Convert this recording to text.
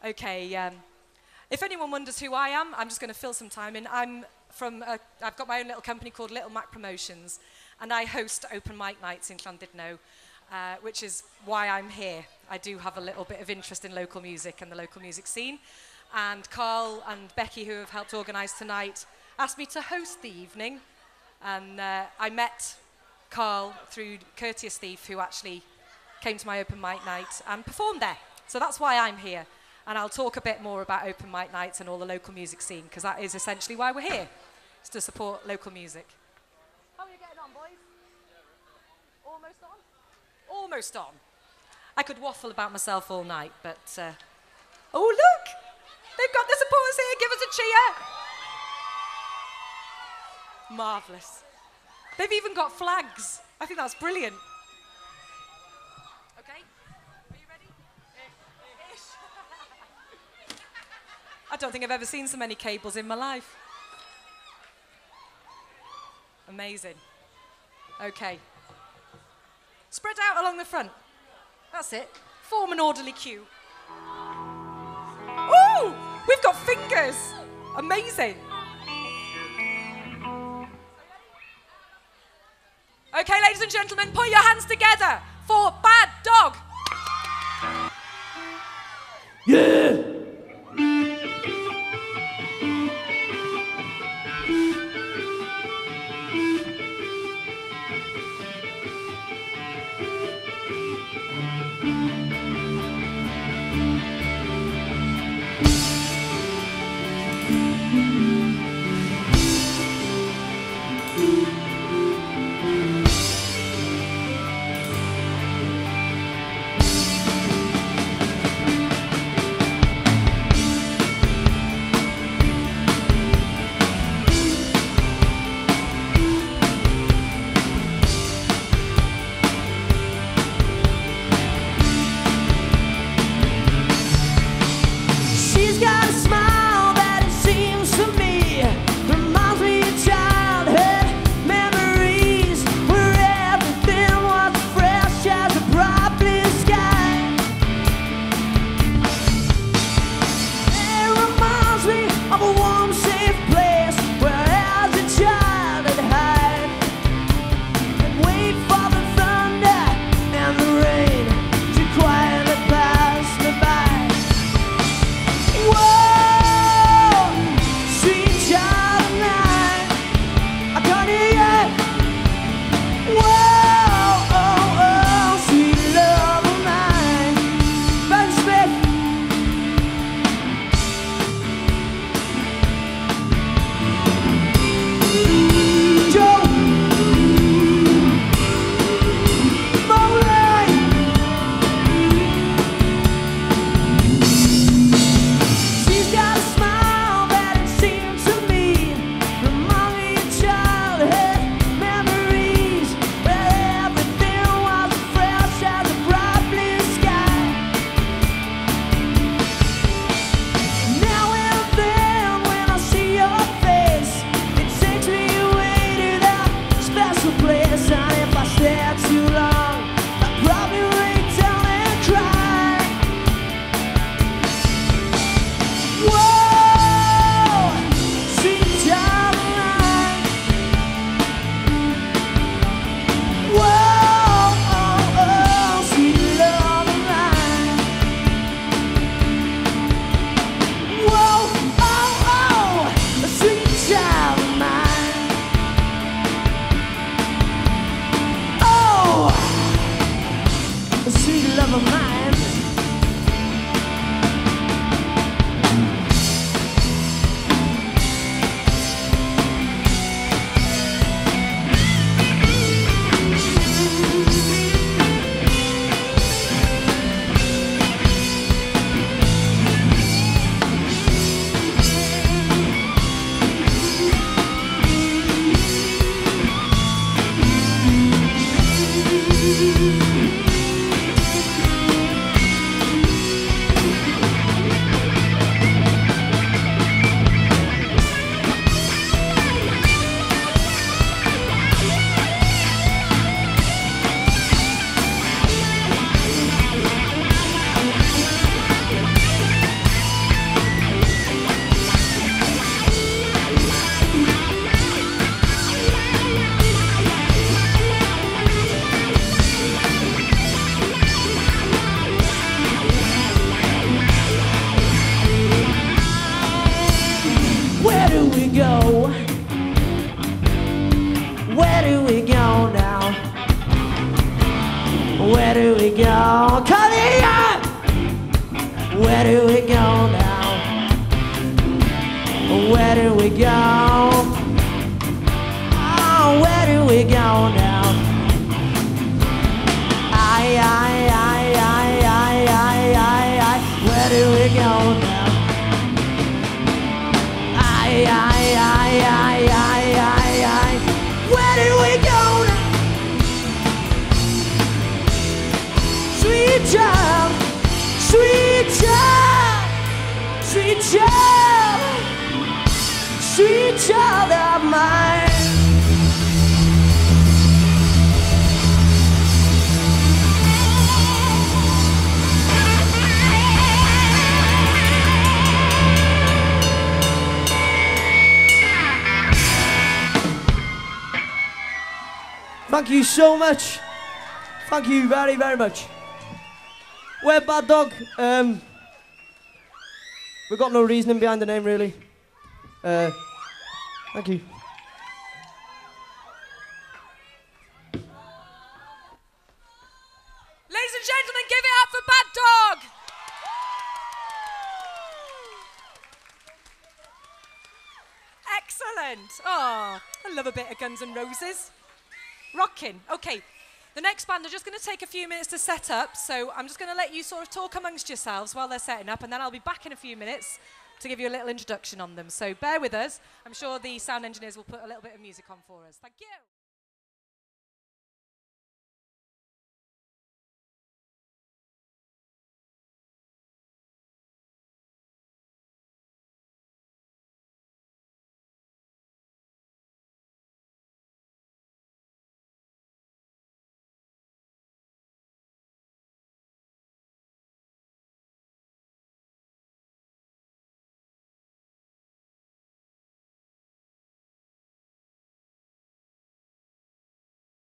Okay, if anyone wonders who I am, I'm just going to fill some time in. I've got my own little company called Little Mac Promotions, and I host open mic nights in Llandudno, which is why I'm here. I do have a little bit of interest in local music and the local music scene. And Carl and Becky, who have helped organise tonight, asked me to host the evening. And I met Carl through Courteous Thief, who actually came to my open mic night and performed there. So that's why I'm here. And I'll talk a bit more about open mic nights and all the local music scene, because that is essentially why we're here, is to support local music. How are you getting on, boys? Almost on? Almost on. I could waffle about myself all night, but... oh, look! They've got the supporters here. Give us a cheer. Marvellous. They've even got flags. I think that's brilliant. Okay, are you ready? I don't think I've ever seen so many cables in my life. Amazing. Okay. Spread out along the front. That's it. Form an orderly queue. Ooh, we've got fingers. Amazing. Okay, ladies and gentlemen, put your hands together for Bad Dog. Yeah! go? Come here! Where do we go now? Where do we go? Oh, where do we go now? Where do we go now? Where do we go now? Sweet child, sweet child, sweet child, sweet child of mine. Thank you so much. Thank you very, very much. We're Bad Dog. We've got no reasoning behind the name, really. Thank you. Ladies and gentlemen, give it up for Bad Dog! Excellent. Oh, I love a bit of Guns N' Roses. Rocking. Okay, the next band are just going to take a few minutes to set up, so I'm just going to let you sort of talk amongst yourselves while they're setting up, and then I'll be back in a few minutes to give you a little introduction on them. So bear with us. I'm sure the sound engineers will put a little bit of music on for us. Thank you.